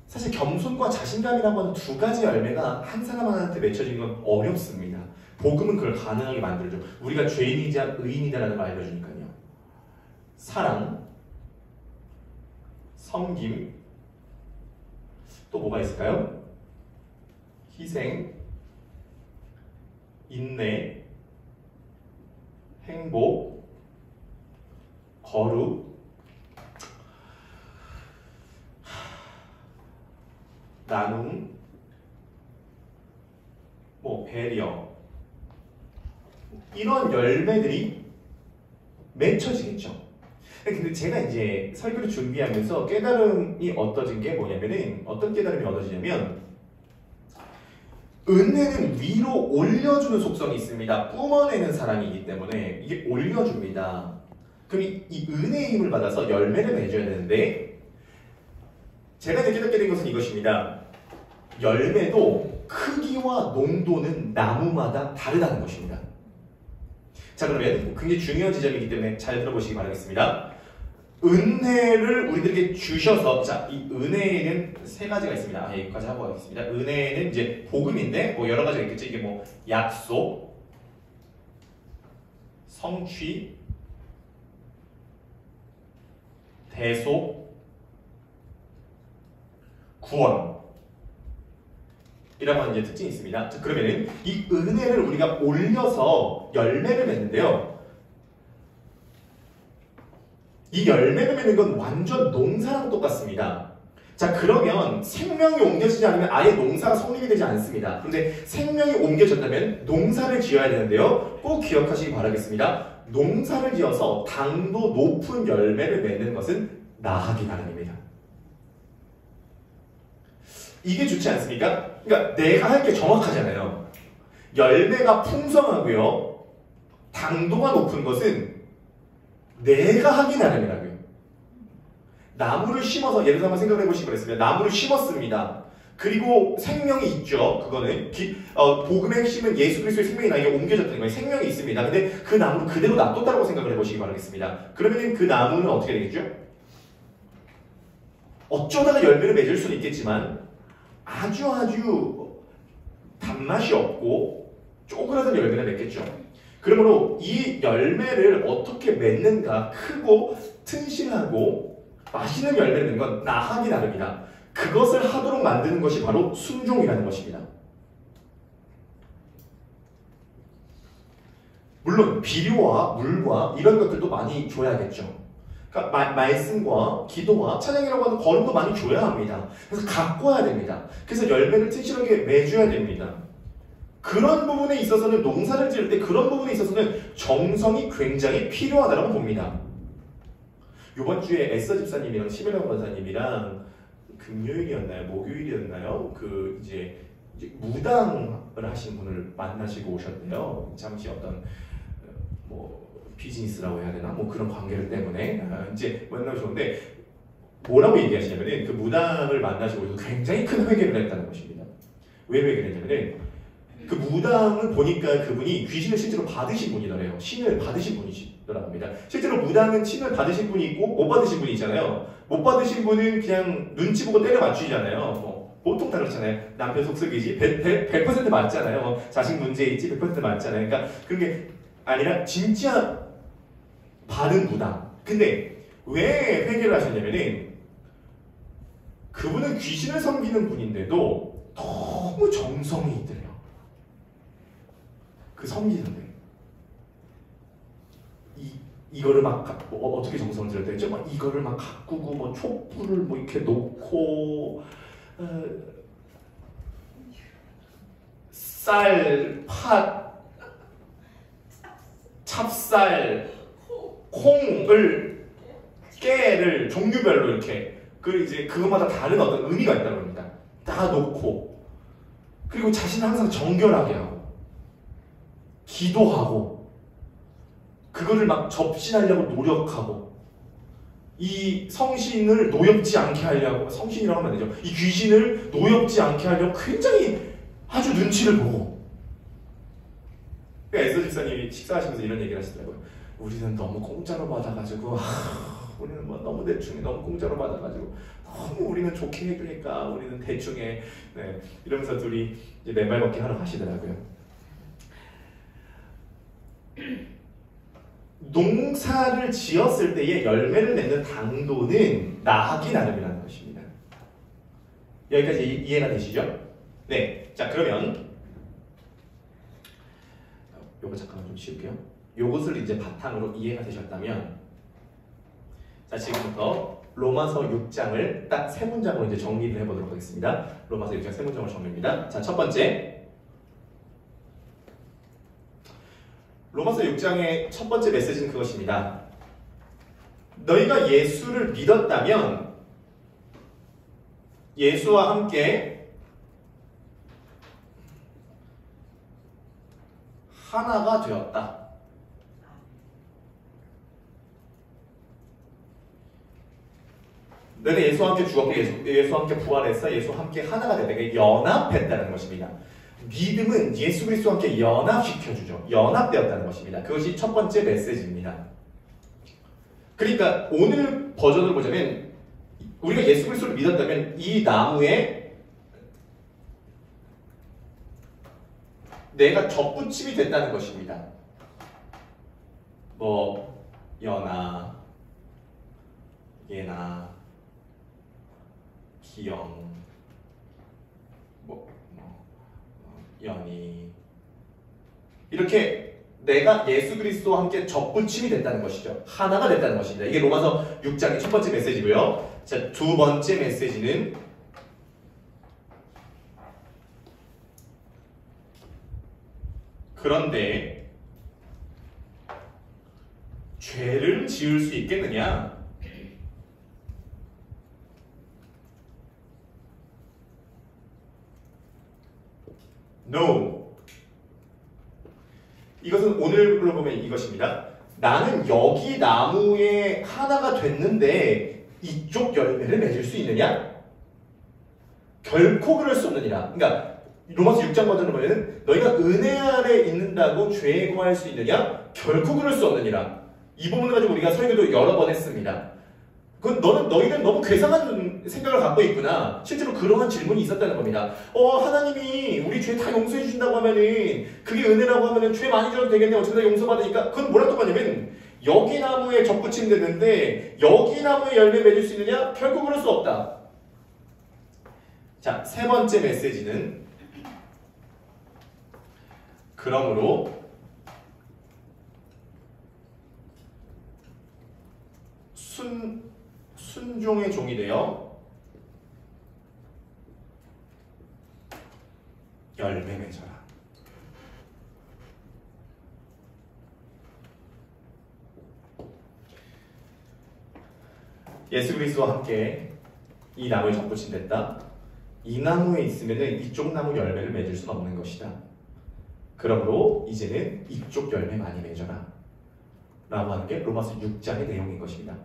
사실 겸손과 자신감이라고 하는 두 가지 열매가 한 사람한테 맺혀지는 건 어렵습니다. 복음은 그걸 가능하게 만들죠. 우리가 죄인이자 의인이다라는 걸 알려주니까요. 사랑, 섬김, 또 뭐가 있을까요? 희생, 인내, 행복, 거룩, 나눔, 배려, 이런 열매들이 맺혀지겠죠. 근데 제가 이제 설교를 준비하면서 깨달음이 얻어진 게 뭐냐면은, 어떤 깨달음이 얻어지냐면, 은혜는 위로 올려주는 속성이 있습니다. 뿜어내는 사랑이기 때문에 이게 올려줍니다. 그럼 이 은혜의 힘을 받아서 열매를 맺어야 되는데, 제가 깨닫게 된 것은 이것입니다. 열매도 크기와 농도는 나무마다 다르다는 것입니다. 자, 그러면 굉장히 중요한 지점이기 때문에 잘 들어보시기 바라겠습니다. 은혜를 우리들에게 주셔서, 자, 이 은혜에는 세 가지가 있습니다. 여기까지 하고 가겠습니다. 은혜는 이제 복음인데, 여러 가지가 있겠죠. 이게 약속, 성취, 대속, 구원. 이라고 하는 이제 특징이 있습니다. 자, 그러면은 이 은혜를 우리가 올려서 열매를 맺는데요. 이 열매를 맺는 건 완전 농사랑 똑같습니다. 자, 그러면 생명이 옮겨지지 않으면 아예 농사가 성립이 되지 않습니다. 그런데 생명이 옮겨졌다면 농사를 지어야 되는데요. 꼭 기억하시기 바라겠습니다. 농사를 지어서 당도 높은 열매를 맺는 것은 나하기 나름입니다. 이게 좋지 않습니까? 그러니까 내가 할 게 정확하잖아요. 열매가 풍성하고요. 당도가 높은 것은 내가 하기 나름이라고요. 나무를 심어서, 예를 들어서 한번 생각해 보시기 바랍니다. 나무를 심었습니다. 그리고 생명이 있죠. 그거는 복음의 핵심은 예수 그리스도의 생명이 나에게 옮겨졌다는 거예요. 생명이 있습니다. 근데 그 나무를 그대로 놔뒀다고 생각을 해보시기 바라겠습니다. 그러면 그 나무는 어떻게 되겠죠? 어쩌다가 열매를 맺을 수는 있겠지만 아주 단맛이 없고 쪼그라든 열매를 맺겠죠. 그러므로 이 열매를 어떻게 맺는가, 크고 튼실하고 맛있는 열매를 맺는 건 나하기 나름이다. 그것을 하도록 만드는 것이 바로 순종이라는 것입니다. 물론 비료와 물과 이런 것들도 많이 줘야겠죠. 그러니까 말씀과 기도와 찬양이라고 하는 걸음도 많이 줘야 합니다. 그래서 가꿔야 됩니다. 그래서 열매를 튼실하게 맺어야 됩니다. 그런 부분에 있어서는, 농사를 지을 때 그런 부분에 있어서는 정성이 굉장히 필요하다고 봅니다. 이번 주에 에스더 집사님이랑 심혜령 권사님이랑 금요일이었나요? 목요일이었나요? 이제 무당을 하신 분을 만나시고 오셨대요. 잠시 어떤 비즈니스라고 해야 되나? 그런 관계를 때문에 이제 만나셨는데, 뭐라고 얘기하시냐면은 그 무당을 만나시고 굉장히 큰 회개를 했다는 것입니다. 왜 회개를 했냐면은 그 무당을 보니까 그분이 귀신을 실제로 받으신 분이더래요. 신을 받으신 분이시더라고 합니다. 실제로 무당은 신을 받으신 분이 있고 못 받으신 분이 있잖아요. 못 받으신 분은 그냥 눈치 보고 때려 맞추잖아요. 보통 다 그렇잖아요. 남편 속썩이지 100% 맞잖아요. 자식 문제 있지 100% 맞잖아요. 그러니까 그런 게 아니라 진짜 받은 무당. 근데 왜 회개를 하셨냐면은 그분은 귀신을 섬기는 분인데도 너무 정성이 있더래요. 그 섬기는데 이거를 막 어떻게 정성을 들였다 했죠? 막 이거를 막 가꾸고 촛불을 이렇게 놓고 쌀, 팥, 찹쌀, 콩을, 깨를 종류별로 이렇게, 그리고 이제 그것마다 다른 어떤 의미가 있다고 합니다. 다 놓고, 그리고 자신을 항상 정결하게 하고 기도하고, 그거를 막 접신하려고 노력하고 이 성신을 노엽지 않게 하려고, 성신이라고 하면 안 되죠. 이 귀신을 노엽지 않게 하려고 굉장히 아주 눈치를 보고. 그러니까 에스더 집사님이 식사하시면서 이런 얘기를 하시더라고요. 우리는 너무 공짜로 받아가지고 우리는 뭐 너무 대충 너무 공짜로 받아가지고 너무 우리는 좋게 해주니까 우리는 대충해. 네, 이러면서 둘이 이제 맨발 걷기 하러 가시더라고요. 농사를 지었을 때의 열매를 맺는 당도는 나하기 나름이라는 것입니다. 여기까지 이해가 되시죠? 네. 자, 그러면 요거 잠깐만 좀 치울게요. 요것을 이제 바탕으로 이해가 되셨다면, 자, 지금부터 로마서 6장을 딱 세 문장으로 이제 정리를 해보도록 하겠습니다. 로마서 6장 세 문장으로 정리입니다. 자, 첫 번째, 로마서 6장의 첫 번째 메시지는 그것입니다. 너희가 예수를 믿었다면 예수와 함께 하나가 되었다. 너희가 예수와 함께 죽었고 예수와 함께 부활했어. 예수와 함께 하나가 됐다. 그러니까 연합했다는 것입니다. 믿음은 예수 그리스도와 함께 연합시켜주죠. 연합되었다는 것입니다. 그것이 첫 번째 메시지입니다. 그러니까 오늘 버전을 보자면 우리가 예수 그리스도를 믿었다면 이 나무에 내가 접붙임이 됐다는 것입니다. 뭐 연아, 예나, 기영, 연이, 이렇게 내가 예수 그리스도와 함께 접붙임이 됐다는 것이죠. 하나가 됐다는 것입니다. 이게 로마서 6장의 첫 번째 메시지고요. 자, 두 번째 메시지는 그런데 죄를 지을 수 있겠느냐? No. 이것은 오늘로 보면 이것입니다. 나는 여기 나무에 하나가 됐는데 이쪽 열매를 맺을 수 있느냐? 결코 그럴 수 없느니라. 그러니까 로마서 6장 버전을 보면 너희가 은혜 아래 있는다고 죄에 구할 수 있느냐? 결코 그럴 수 없느니라. 이 부분을 가지고 우리가 설교도 여러 번 했습니다. 너희는 너무 괴상한 생각을 갖고 있구나. 실제로 그러한 질문이 있었다는 겁니다. 하나님이 우리 죄 다 용서해 주신다고 하면은 그게 은혜라고 하면은 죄 많이 져도 되겠네. 어차피 다 용서받으니까. 그건 뭐랑 똑같냐면 여기 나무에 접붙임 됐는데 여기 나무에 열매 맺을 수 있느냐? 결코 그럴 수 없다. 자, 세 번째 메시지는 그러므로 순종의 종이 되어 열매 맺어라. 예수 그리스도와 함께 이 나무에 접붙임 됐다. 이 나무에 있으면 이쪽 나무 열매를 맺을 수는 없는 것이다. 그러므로 이제는 이쪽 열매 많이 맺어라 라고 하는 게 로마서 6장의 내용인 것입니다.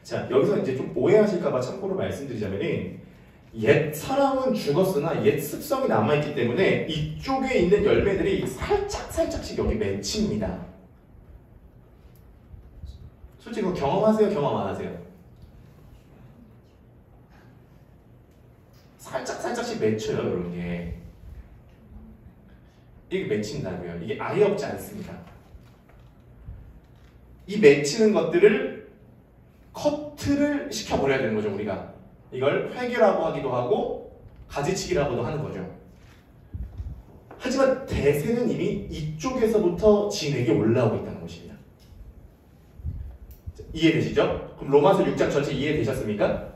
자, 여기서 이제 좀 오해하실까봐 참고로 말씀드리자면은 옛 사람은 죽었으나 옛 습성이 남아있기 때문에 이쪽에 있는 열매들이 살짝씩 여기 맺힙니다. 솔직히 그거 경험하세요? 경험 안 하세요? 살짝씩 맺혀요, 이런 게. 이게 맺힌다고요. 이게 아예 없지 않습니다. 이 맺히는 것들을 커트를 시켜버려야 되는 거죠, 우리가. 이걸 회계라고 하기도 하고 가지치기라고도 하는 거죠. 하지만 대세는 이미 이쪽에서부터 진에게 올라오고 있다는 것입니다. 이해되시죠? 그럼 로마서 6장 전체 이해되셨습니까?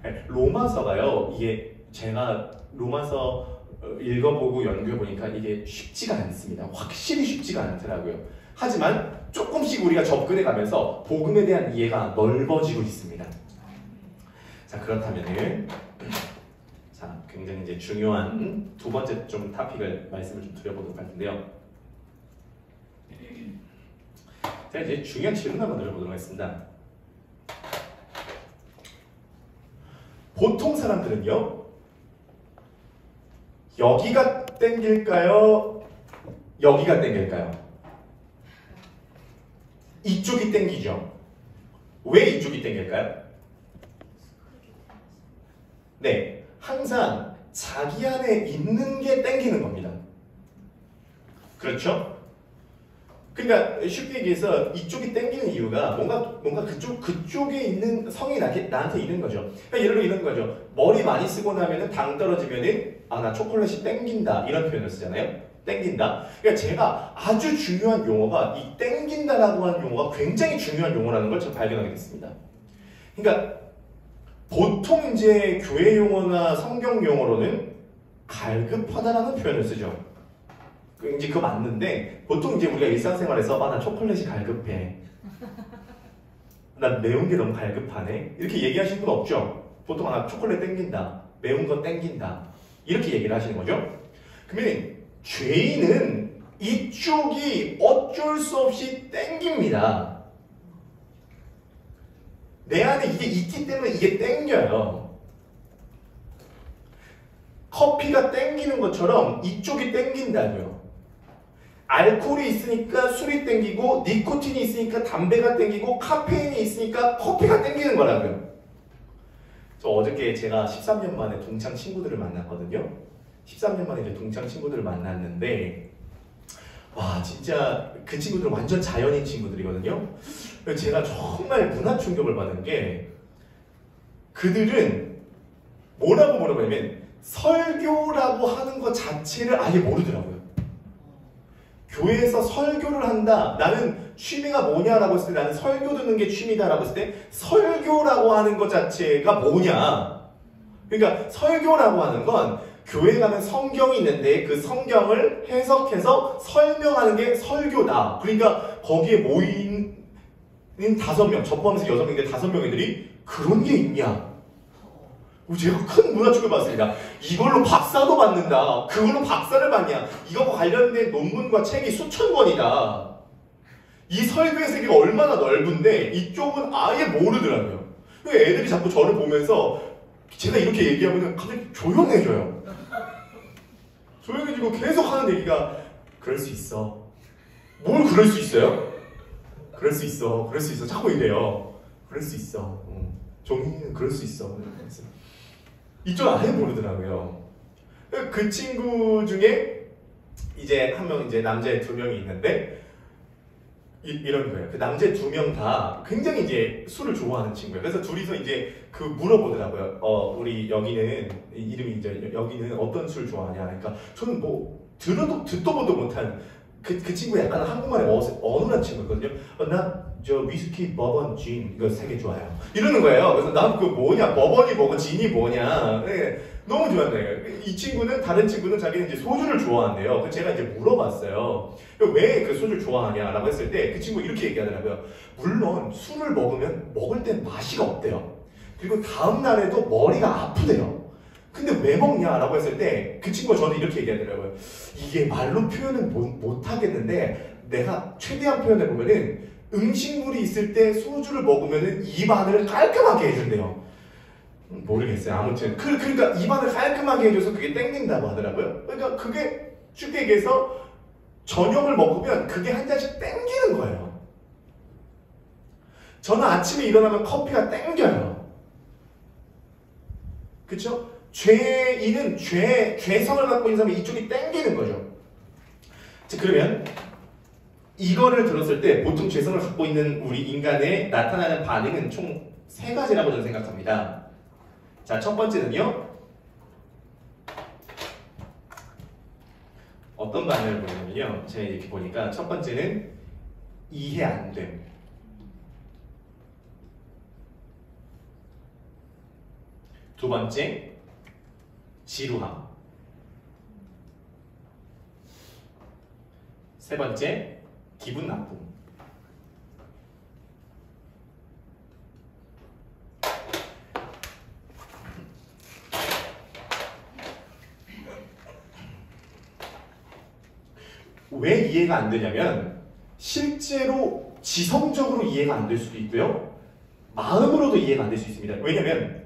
네, 로마서가요, 이게 제가 로마서 읽어보고 연구해보니까 이게 쉽지가 않습니다. 확실히 쉽지가 않더라고요. 하지만 조금씩 우리가 접근해 가면서 복음에 대한 이해가 넓어지고 있습니다. 자, 그렇다면은 자, 굉장히 이제 중요한 두 번째 좀 토픽을 말씀을 좀 드려보도록 할 텐데요. 자, 이제 중요한 질문 한번 드려보도록 하겠습니다. 보통 사람들은요, 여기가 땡길까요? 여기가 땡길까요? 이쪽이 땡기죠. 왜 이쪽이 땡길까요? 네, 항상 자기 안에 있는 게 땡기는 겁니다. 그렇죠? 그러니까 쉽게 얘기해서 이쪽이 땡기는 이유가 뭔가 그쪽에 있는 성이 나한테 있는 거죠. 그러니까 예를 들어 이런 거죠. 머리 많이 쓰고 나면은 당 떨어지면은 나 초콜릿이 땡긴다 이런 표현을 쓰잖아요. 땡긴다. 그러니까 제가 아주 중요한 용어가 이 땡긴다라고 하는 용어가 굉장히 중요한 용어라는 걸 제가 발견하게 됐습니다. 그러니까 보통 이제 교회 용어나 성경 용어로는 갈급하다라는 표현을 쓰죠. 이제 그거 맞는데 보통 이제 우리가 일상생활에서 나 초콜릿이 갈급해, 나 매운 게 너무 갈급하네 이렇게 얘기하시는 분 없죠? 보통 나 초콜릿 땡긴다, 매운 거 땡긴다 이렇게 얘기를 하시는 거죠? 그러면 죄인은 이쪽이 어쩔 수 없이 땡깁니다. 내 안에 이게 있기 때문에 이게 땡겨요. 커피가 땡기는 것처럼 이쪽이 땡긴다고요. 알코올이 있으니까 술이 땡기고, 니코틴이 있으니까 담배가 땡기고, 카페인이 있으니까 커피가 땡기는 거라고요. 저 어저께 제가 13년 만에 동창 친구들을 만났거든요. 13년 만에 이제 동창 친구들을 만났는데, 와, 진짜 그 친구들은 완전 자연인 친구들이거든요. 제가 정말 문화 충격을 받은 게, 그들은 뭐라고 물어보냐면 설교라고 하는 것 자체를 아예 모르더라고요. 교회에서 설교를 한다, 나는 취미가 뭐냐라고 했을 때 나는 설교 듣는 게 취미다라고 했을 때 설교라고 하는 것 자체가 뭐냐. 그러니까 설교라고 하는 건 교회에 가면 성경이 있는데 그 성경을 해석해서 설명하는 게 설교다. 그러니까 거기에 모인 5명, 저 포함해서 6명인데 5명들이 그런 게 있냐. 제가 큰 문화 충격을 받았습니다. 이걸로 박사도 받는다. 그걸로 박사를 받냐. 이거와 관련된 논문과 책이 수천 권이다. 이 설교의 세계가 얼마나 넓은데 이쪽은 아예 모르더라고요. 애들이 자꾸 저를 보면서 제가 이렇게 얘기하면 갑자기 조용해져요. 조용해지고 계속 하는 얘기가 그럴 수 있어. 뭘 그럴 수 있어요? 그럴 수 있어. 그럴 수 있어. 자꾸 이래요. 그럴 수 있어. 종이는 그럴 수 있어. 이쪽 아예 모르더라고요. 그 친구 중에 이제 한 명, 이제 남자 2명이 있는데 이런 거예요. 그 남자 2명 다 굉장히 이제 술을 좋아하는 친구예요. 그래서 둘이서 이제 그 물어보더라고요. 우리 여기는 이름이 이제 여기는 어떤 술 좋아하냐. 그러니까 저는 뭐 듣도 보도 못한 그 친구 약간 한국말에 어눌한 친구거든요. 나 저 위스키, 버번, 진 이거 3개 좋아요. 이러는 거예요. 그래서 난 그 뭐냐, 버번이 뭐고 진이 뭐냐. 네, 너무 좋았네요. 이 친구는, 다른 친구는 자기는 이제 소주를 좋아한대요. 그래서 제가 이제 물어봤어요. 왜 그 소주를 좋아하냐라고 했을 때 그 친구 이렇게 얘기하더라고요. 물론 술을 먹으면 먹을 땐 맛이 없대요. 그리고 다음 날에도 머리가 아프대요. 근데 왜 먹냐라고 했을 때 그 친구가 저한테 이렇게 얘기하더라고요. 이게 말로 표현은 못 하겠는데 내가 최대한 표현해 보면은 음식물이 있을 때 소주를 먹으면은 입안을 깔끔하게 해준대요. 모르겠어요. 아무튼 그러니까 입안을 깔끔하게 해줘서 그게 땡긴다고 하더라고요. 그러니까 그게 쉽게 얘기해서 저녁을 먹으면 그게 한 잔씩 땡기는 거예요. 저는 아침에 일어나면 커피가 땡겨요. 그쵸? 죄인은 죄성을 갖고 있는 사람이 이쪽이 땡기는 거죠. 자, 그러면 이거를 들었을 때 보통 죄성을 갖고 있는 우리 인간의 나타나는 반응은 총 3가지라고 저는 생각합니다. 자, 첫 번째는요. 어떤 반응을 보냐면요. 제가 이렇게 보니까 첫 번째는 이해 안 됨. 두 번째, 지루함. 세 번째, 기분 나쁨. 왜 이해가 안 되냐면 실제로 지성적으로 이해가 안 될 수도 있고요. 마음으로도 이해가 안 될 수 있습니다. 왜냐면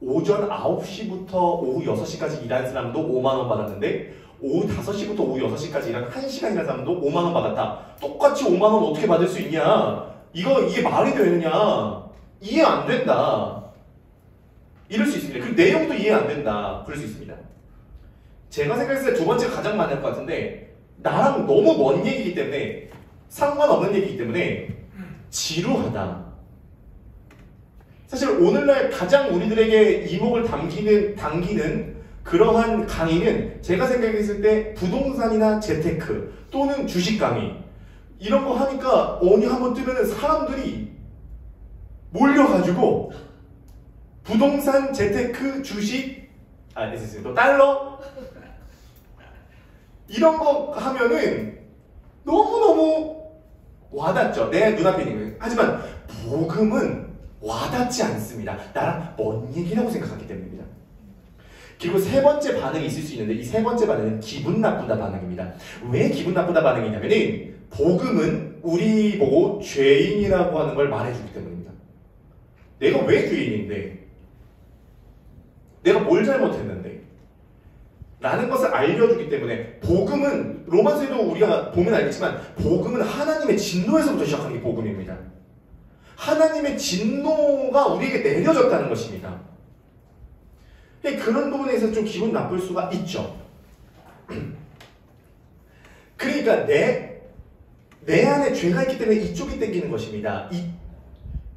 오전 9시부터 오후 6시까지 일하는 사람도 5만원 받았는데 오후 5시부터 오후 6시까지 일하는 1시간 일하는 사람도 5만원 받았다. 똑같이 5만원 어떻게 받을 수 있냐? 이게 말이 되느냐? 이해 안 된다. 이럴 수 있습니다. 그 내용도 이해 안 된다. 그럴 수 있습니다. 제가 생각했을 때 두 번째가 가장 많을 것 같은데 나랑 너무 먼 얘기이기 때문에 상관없는 얘기이기 때문에 지루하다. 사실 오늘날 가장 우리들에게 이목을 당기는 그러한 강의는 제가 생각했을 때 부동산이나 재테크 또는 주식 강의 이런 거 하니까 어디 한번 뜨면 사람들이 몰려가지고 부동산, 재테크, 주식, 또 달러 이런 거 하면은 너무너무 와닿죠. 내 눈앞에 있는 거예요. 하지만 복음은 와닿지 않습니다. 나랑 먼 얘기라고 생각하기 때문입니다. 그리고 세 번째 반응이 있을 수 있는데 이 세 번째 반응은 기분 나쁘다 반응입니다. 왜 기분 나쁘다 반응이냐면은 복음은 우리 보고 죄인이라고 하는 걸 말해주기 때문입니다. 내가 왜 죄인인데? 내가 뭘 잘못했는데? 라는 것을 알려주기 때문에 복음은 로마서에도 우리가 보면 알겠지만 복음은 하나님의 진노에서부터 시작하는 게 복음입니다. 하나님의 진노가 우리에게 내려졌다는 것입니다. 그런 부분에서 좀 기분 나쁠 수가 있죠. 그러니까 내 안에 죄가 있기 때문에 이쪽이 땡기는 것입니다.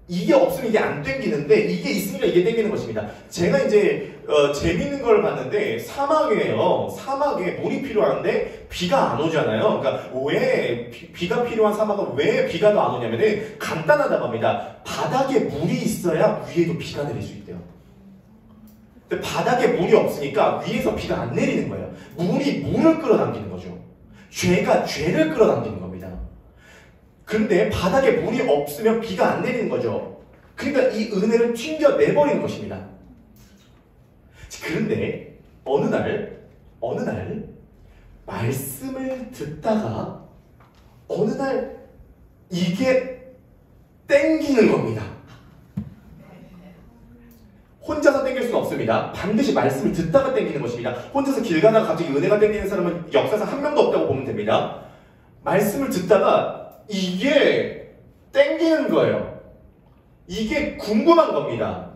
이게 없으면 이게 안 땡기는데 이게 있으니까 이게 땡기는 것입니다. 제가 이제 재밌는 걸 봤는데 사막이에요. 사막에 물이 필요한데 비가 안 오잖아요. 그러니까 왜 비가 필요한 사막은 왜 비가 더 안 오냐면은 간단하다고 합니다. 바닥에 물이 있어야 위에도 비가 내릴 수 있대요. 근데 바닥에 물이 없으니까 위에서 비가 안 내리는 거예요. 물이 물을 끌어당기는 거죠. 죄가 죄를 끌어당기는 겁니다. 근데 바닥에 물이 없으면 비가 안 내리는 거죠. 그러니까 이 은혜를 튕겨내버리는 것입니다. 그런데 어느 날 말씀을 듣다가 어느 날 이게 땡기는 겁니다. 혼자서 땡길 수는 없습니다. 반드시 말씀을 듣다가 땡기는 것입니다. 혼자서 길 가다가 갑자기 은혜가 땡기는 사람은 역사상 한 명도 없다고 보면 됩니다. 말씀을 듣다가 이게 땡기는 거예요. 이게 궁금한 겁니다.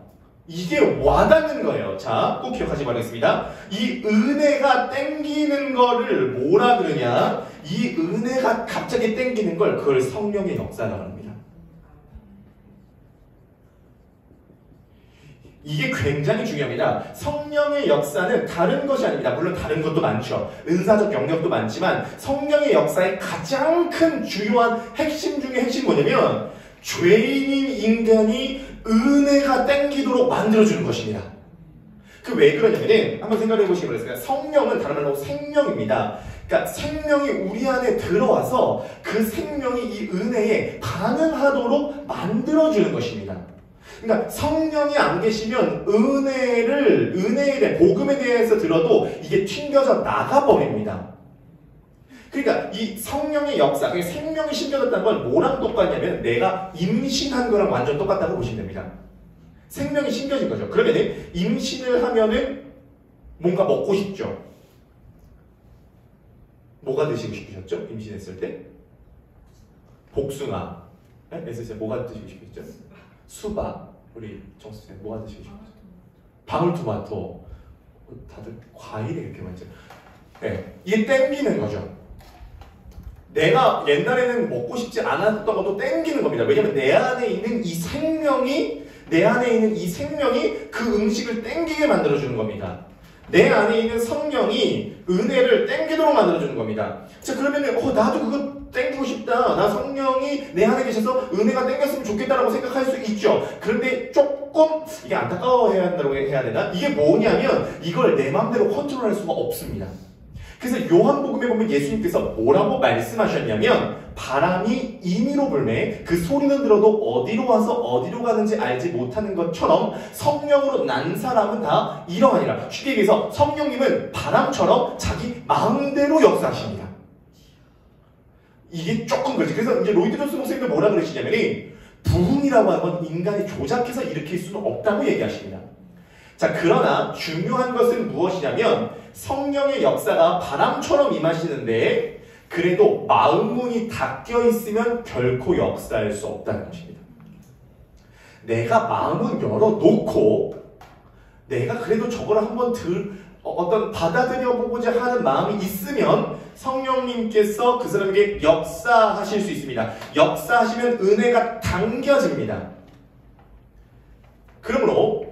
이게 와닿는 거예요. 자, 꼭 기억하시기 바라겠습니다. 이 은혜가 땡기는 거를 뭐라 그러냐? 이 은혜가 갑자기 땡기는 걸 그걸 성령의 역사라고 합니다. 이게 굉장히 중요합니다. 성령의 역사는 다른 것이 아닙니다. 물론 다른 것도 많죠. 은사적 영역도 많지만 성령의 역사의 가장 큰 주요한 핵심 중에 핵심이 뭐냐면 죄인인 인간이 은혜가 땡기도록 만들어주는 것입니다. 그 왜 그러냐면은 한번 생각해 보시기 바랍니다. 성령은 다른 말로 생명입니다. 그러니까 생명이 우리 안에 들어와서 그 생명이 이 은혜에 반응하도록 만들어주는 것입니다. 그러니까 성령이 안 계시면 은혜에 대해 복음에 대해서 들어도 이게 튕겨져 나가버립니다. 그러니까 이 성령의 역사, 생명이 심겨졌다는 건 뭐랑 똑같냐면 내가 임신한 거랑 완전 똑같다고 보시면 됩니다. 생명이 심겨진 거죠. 그러면은 임신을 하면은 뭔가 먹고 싶죠. 뭐가 드시고 싶으셨죠? 임신했을 때? 복숭아. SSL 뭐가 드시고 싶으셨죠? 수박. 우리 정수생 뭐가 드시고 싶으셨죠? 방울토마토. 다들 과일이 이렇게 많죠. 네, 이게 땡기는 거죠. 내가 옛날에는 먹고 싶지 않았던 것도 땡기는 겁니다. 왜냐면 내 안에 있는 이 생명이 그 음식을 땡기게 만들어주는 겁니다. 내 안에 있는 성령이 은혜를 땡기도록 만들어주는 겁니다. 자, 그러면은 나도 그거 땡기고 싶다. 나 성령이 내 안에 계셔서 은혜가 땡겼으면 좋겠다라고 생각할 수 있죠. 그런데 조금 이게 안타까워해야 한다고 해야 되나? 이게 뭐냐면 이걸 내 마음대로 컨트롤할 수가 없습니다. 그래서 요한복음에 보면 예수님께서 뭐라고 말씀하셨냐면 바람이 임의로 불매 그 소리는 들어도 어디로 와서 어디로 가는지 알지 못하는 것처럼 성령으로 난 사람은 다 이러하니라. 쉽게 얘기해서 성령님은 바람처럼 자기 마음대로 역사하십니다. 이게 조금 그렇지. 그래서 이제 로이드 존스 목사님도 뭐라 그러시냐면이 부흥이라고 하는 건 인간이 조작해서 일으킬 수는 없다고 얘기하십니다. 자, 그러나 중요한 것은 무엇이냐면 성령의 역사가 바람처럼 임하시는데 그래도 마음문이 닫혀 있으면 결코 역사할 수 없다는 것입니다. 내가 마음은 열어놓고 내가 그래도 저거를 한번 어떤 받아들여 보고자 하는 마음이 있으면 성령님께서 그 사람에게 역사하실 수 있습니다. 역사하시면 은혜가 당겨집니다. 그러므로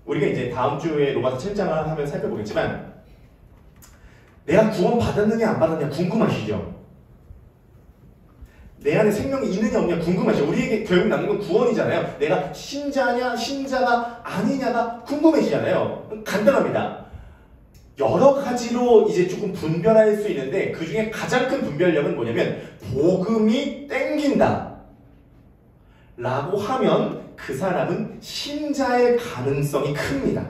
우리가 이제 다음 주에 로마서 7장을 하면 살펴보겠지만 내가 구원 받았느냐 안 받았느냐 궁금하시죠? 내 안에 생명이 있느냐 없느냐 궁금하시죠? 우리에게 결국 남는 건 구원이잖아요. 내가 신자냐 신자가 아니냐가 궁금해지잖아요. 간단합니다. 여러 가지로 이제 조금 분별할 수 있는데 그 중에 가장 큰 분별력은 뭐냐면 복음이 땡긴다 라고 하면 그 사람은 신자의 가능성이 큽니다.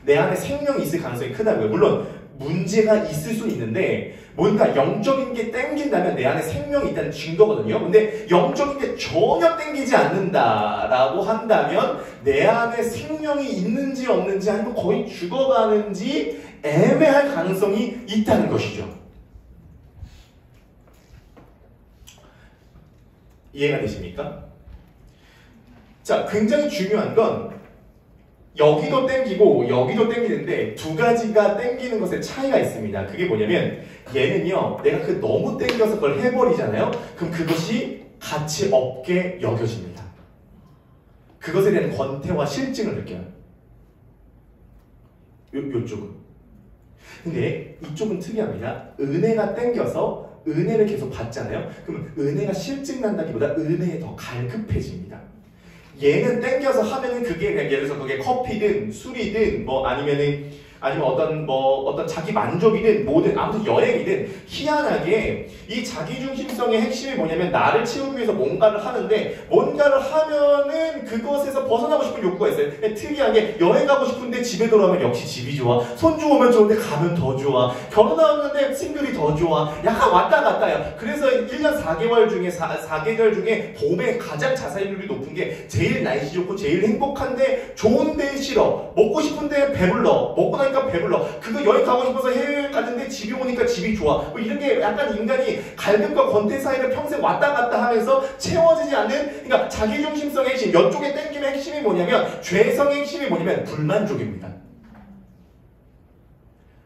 내 안에 생명이 있을 가능성이 크다고요. 물론 문제가 있을 수 있는데 뭔가 영적인 게 땡긴다면 내 안에 생명이 있다는 증거거든요. 근데 영적인 게 전혀 땡기지 않는다라고 한다면 내 안에 생명이 있는지 없는지 아니면 거의 죽어가는지 애매할 가능성이 있다는 것이죠. 이해가 되십니까? 자, 굉장히 중요한 건 여기도 땡기고 여기도 땡기는데 두 가지가 땡기는 것에 차이가 있습니다. 그게 뭐냐면 얘는요 내가 너무 땡겨서 그걸 해버리잖아요. 그럼 그것이 가치 없게 여겨집니다. 그것에 대한 권태와 실증을 느껴요. 요쪽은. 근데 이쪽은 특이합니다. 은혜가 땡겨서 은혜를 계속 받잖아요. 그러면 은혜가 실증난다기보다 은혜에 더 갈급해집니다. 얘는 땡겨서 하면은 그게 그냥 예를 들어서 그게 커피든 술이든 뭐 아니면 어떤 자기 만족이든 뭐든 아무튼 여행이든 희한하게 이 자기중심성의 핵심이 뭐냐면 나를 채우기 위해서 뭔가를 하는데 뭔가를 하면은 그것에서 벗어나고 싶은 욕구가 있어요. 특이하게 여행 가고 싶은데 집에 돌아오면 역시 집이 좋아. 손주 오면 좋은데 가면 더 좋아. 결혼하는데 싱글이 더 좋아. 약간 왔다 갔다요. 그래서 1년 4개월 중에 4계절 중에 봄에 가장 자살률이 높은 게 제일 날씨 좋고 제일 행복한데 좋은데 싫어. 먹고 싶은데 배불러. 먹고 나니까 배불러. 그거 여행 가고 싶어서 해외 갔는데 집이 오니까 집이 좋아. 뭐 이런 게 약간 인간이 갈등과 권태 사이를 평생 왔다 갔다 하면서 채워지지 않는, 그러니까 자기중심성의 핵심, 이쪽에 땡김의 핵심이 뭐냐면, 죄성의 핵심이 뭐냐면 불만족입니다.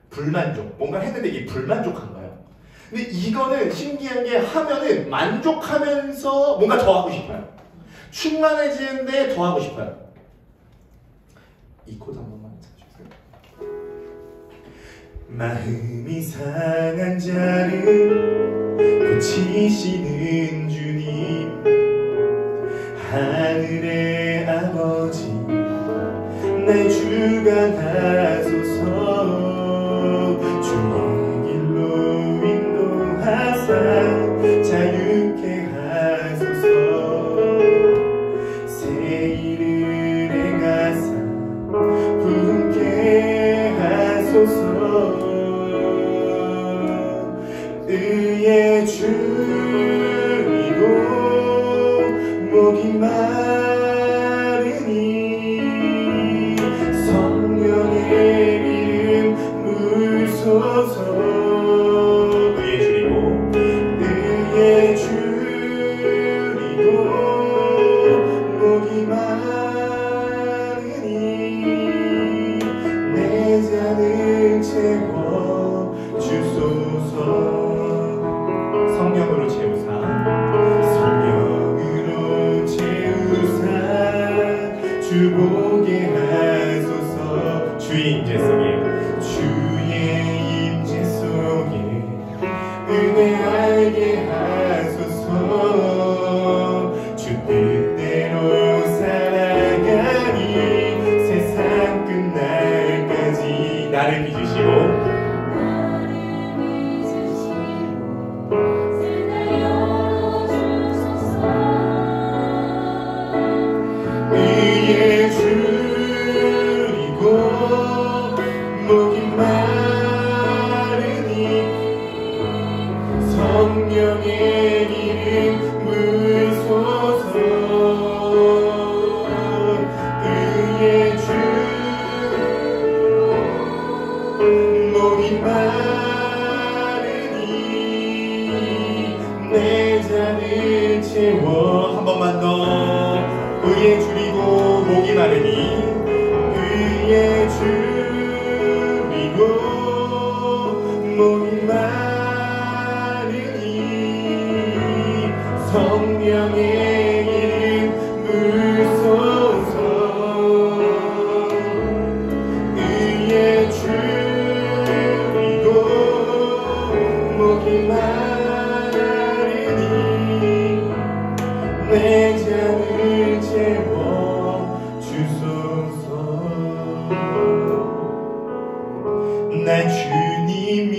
불만족. 뭔가 했는데 이게 불만족한 거예요. 근데 이거는 신기한 게 하면은 만족하면서 뭔가 더 하고 싶어요. 충만해지는데 더 하고 싶어요. 이 코드 한 번만 찾아주세요. 마음이 상한 자를 고치시는 주님, 하늘의 아버지 날 주관하소서. 주의 길로 인도하사 자유케 하소서. 새 일을 행하사 부흥케 하소서. 의의 줄이고 목이 마르니 성령의 이름 부으소서. 의의 줄이고 목이 마르니 내 잔을 채워 주소서. 성령으로 채우사, 성령으로 채우사. 한 번만 더. 의에 줄이고 목이 마르니 의에 줄이고 목이 마르니 성령의 이름 부으소서. 의에 줄이고 목이 마르니 내 잔을 채워 주소서. 난 주님이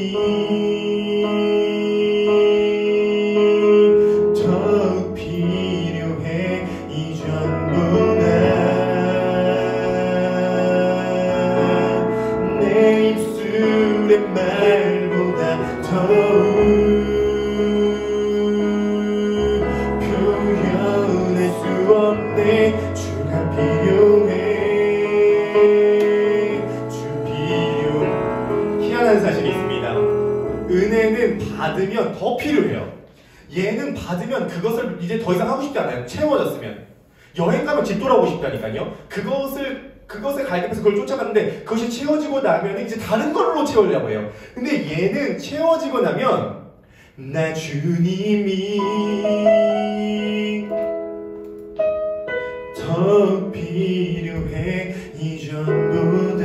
더욱 필요해 이전보다. 내 입술의 말보다 더욱 표현할 수 없네. 주가 필요해. 주 필요. 희한한 사실이 있습니다. 은혜는 받으면 더 필요해요. 얘는 받으면 그것을 이제 더 이상 하고 싶지 않아요. 채워졌으면. 여행 가면 집 돌아오고 싶다니까요. 그것에 갈급해서 그걸 쫓아갔는데 그것이 채워지고 나면 이제 다른 걸로 채우려고 해요. 근데 얘는 채워지고 나면 나 주님이 더 필요해 이전보다.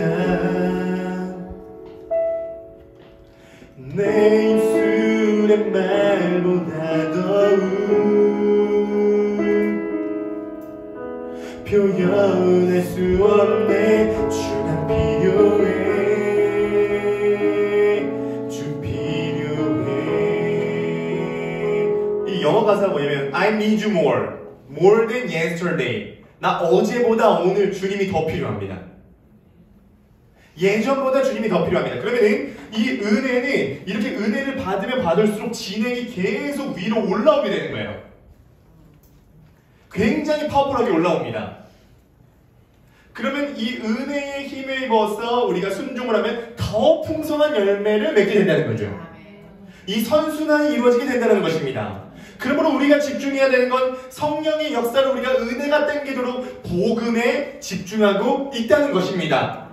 내 입술의 말보다 더욱 표현할 수 없네. 주가 필요해. 주 필요해. 이 영어 가사가 뭐냐면 I need you more than yesterday. 나 어제보다 오늘 주님이 더 필요합니다. 예전보다 주님이 더 필요합니다. 그러면은 이 은혜는 이렇게 은혜를 받으면 받을수록 진행이 계속 위로 올라오게 되는 거예요. 굉장히 파워풀하게 올라옵니다. 그러면 이 은혜의 힘에 입어서 우리가 순종을 하면 더 풍성한 열매를 맺게 된다는 거죠. 이 선순환이 이루어지게 된다는 것입니다. 그러므로 우리가 집중해야 되는 건 성령의 역사를 우리가 은혜가 땡기도록 복음에 집중하고 있다는 것입니다.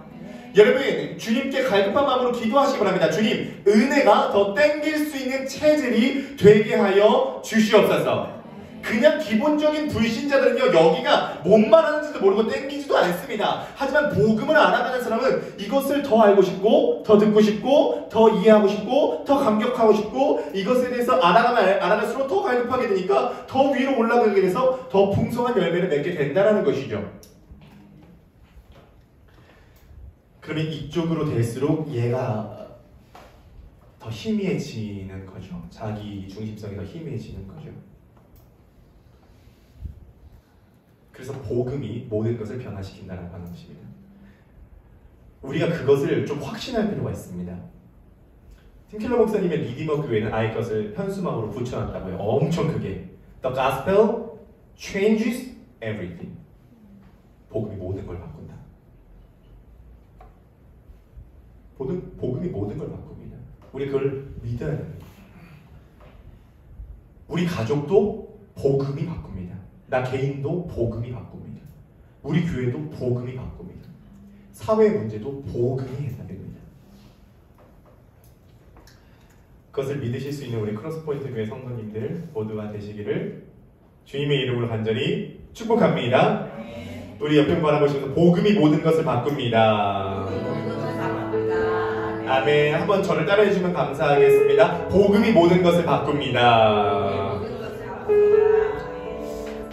여러분, 주님께 갈급한 마음으로 기도하시기 바랍니다. 주님, 은혜가 더 땡길 수 있는 체질이 되게 하여 주시옵소서. 그냥 기본적인 불신자들은요, 여기가 뭔 말하는지도 모르고 땡기지도 않습니다. 하지만 복음을 알아가는 사람은 이것을 더 알고 싶고, 더 듣고 싶고, 더 이해하고 싶고, 더 감격하고 싶고, 이것에 대해서 알아갈수록 더 갈급하게 되니까 더 위로 올라가게 돼서 더 풍성한 열매를 맺게 된다는 것이죠. 그러면 이쪽으로 될수록 얘가 더 희미해지는 거죠. 자기 중심성이 더 희미해지는 거죠. 그래서 복음이 모든 것을 변화시킨다는 하는 것입니다. 우리가 그것을 좀 확신할 필요가 있습니다. 팀켈러 목사님의 리디머 교회는 아예 것을 현수막으로 붙여놨다고요. 엄청 크게. The gospel changes everything. 복음이 모든 걸 바꾼다. 복음이 모든 걸 바꿉니다. 우리 그걸 믿어야 됩니다. 우리 가족도 복음이 바꿉니다. 나 개인도 복음이 바꿉니다. 우리 교회도 복음이 바꿉니다. 사회 문제도 복음이 해결됩니다. 그것을 믿으실 수 있는 우리 크로스포인트 교회 성도님들 모두가 되시기를 주님의 이름으로 간절히 축복합니다. 우리 옆에 바라보시면서 복음이 모든 것을 바꿉니다. 아멘. 한번 저를 따라해 주시면 감사하겠습니다. 복음이 모든 것을 바꿉니다.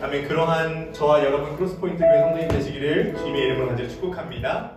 아멘. 그러한 저와 여러분 크로스포인트 교회 성도님 되시기를 주님의 이름으로 간절히 축복합니다.